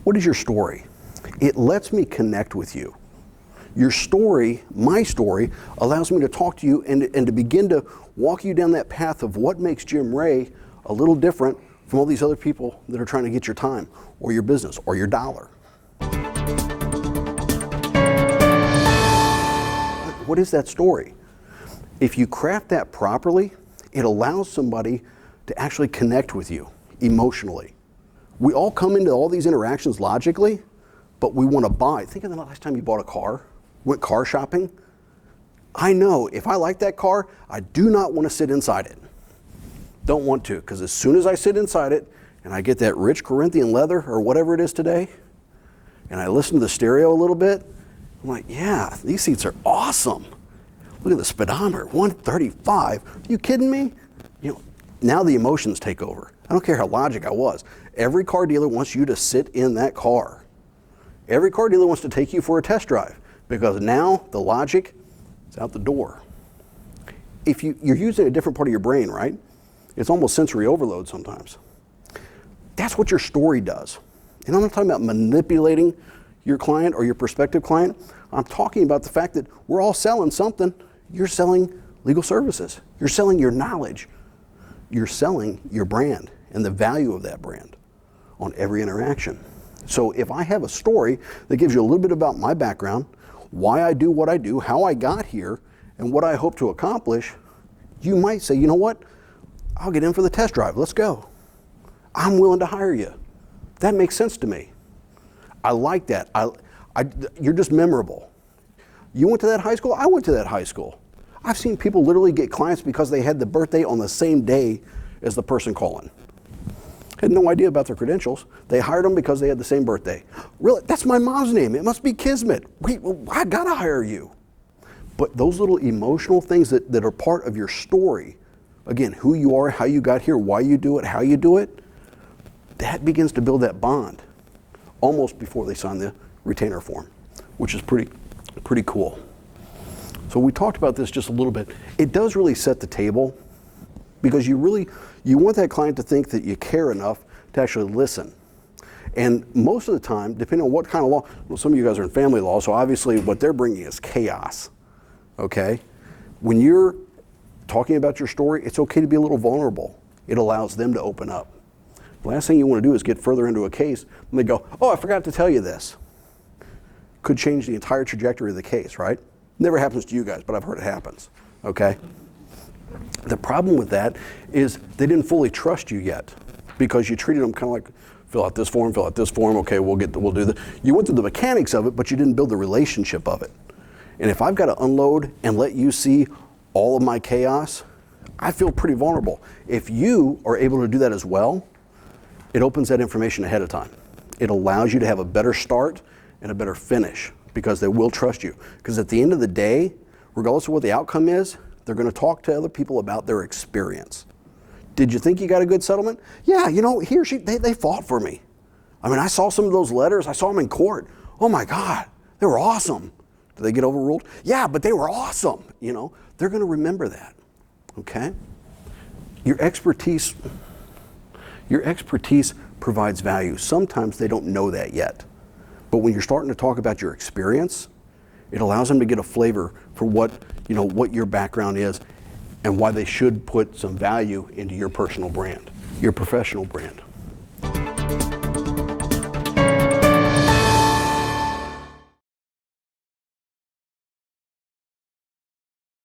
What is your story? It lets me connect with you. Your story, my story, allows me to talk to you and to begin to walk you down that path of what makes Jim Ray a little different from all these other people that are trying to get your time or your business or your dollar. What is that story? If you craft that properly, it allows somebody to actually connect with you emotionally. We all come into all these interactions logically, but we want to buy. Think of the last time you bought a car, went car shopping. I know if I like that car, I do not want to sit inside it. Don't want to, because as soon as I sit inside it and I get that rich Corinthian leather or whatever it is today, and I listen to the stereo a little bit, I'm like, yeah, these seats are awesome. Look at the speedometer, 135. Are you kidding me? Now the emotions take over. I don't care how logic I was. Every car dealer wants you to sit in that car. Every car dealer wants to take you for a test drive because now the logic is out the door. If you're using a different part of your brain, right? It's almost sensory overload sometimes. That's what your story does. And I'm not talking about manipulating your client or your prospective client. I'm talking about the fact that we're all selling something. You're selling legal services. You're selling your knowledge. You're selling your brand and the value of that brand on every interaction. So if I have a story that gives you a little bit about my background, why I do what I do, how I got here, and what I hope to accomplish, you might say, you know what? I'll get in for the test drive. Let's go. I'm willing to hire you. That makes sense to me. I like that. You're just memorable. You went to that high school? I went to that high school. I've seen people literally get clients because they had the birthday on the same day as the person calling. Had no idea about their credentials. They hired them because they had the same birthday. Really? That's my mom's name. It must be Kismet. Wait, well, I gotta hire you. But those little emotional things that are part of your story, again, who you are, how you got here, why you do it, how you do it, that begins to build that bond almost before they sign the retainer form, which is pretty cool. So we talked about this just a little bit. It does really set the table because you want that client to think that you care enough to actually listen. And most of the time, depending on what kind of law, well, some of you guys are in family law, so obviously what they're bringing is chaos, okay? When you're talking about your story, it's okay to be a little vulnerable. It allows them to open up. The last thing you want to do is get further into a case and they go, oh, I forgot to tell you this. Could change the entire trajectory of the case, right? Never happens to you guys, but I've heard it happens, okay? The problem with that is they didn't fully trust you yet because you treated them kind of like, fill out this form, okay, we'll do that. You went through the mechanics of it, but you didn't build the relationship of it. And if I've got to unload and let you see all of my chaos, I feel pretty vulnerable. If you are able to do that as well, it opens that information ahead of time. It allows you to have a better start and a better finish because they will trust you. Because at the end of the day, regardless of what the outcome is, they're going to talk to other people about their experience. Did you think you got a good settlement? Yeah, he or she, they fought for me. I mean, I saw some of those letters. I saw them in court. Oh my God, they were awesome. Did they get overruled? Yeah, but they were awesome. They're going to remember that, okay? Your expertise provides value. Sometimes they don't know that yet. But when you're starting to talk about your experience, it allows them to get a flavor for what your background is and why they should put some value into your personal brand, your professional brand.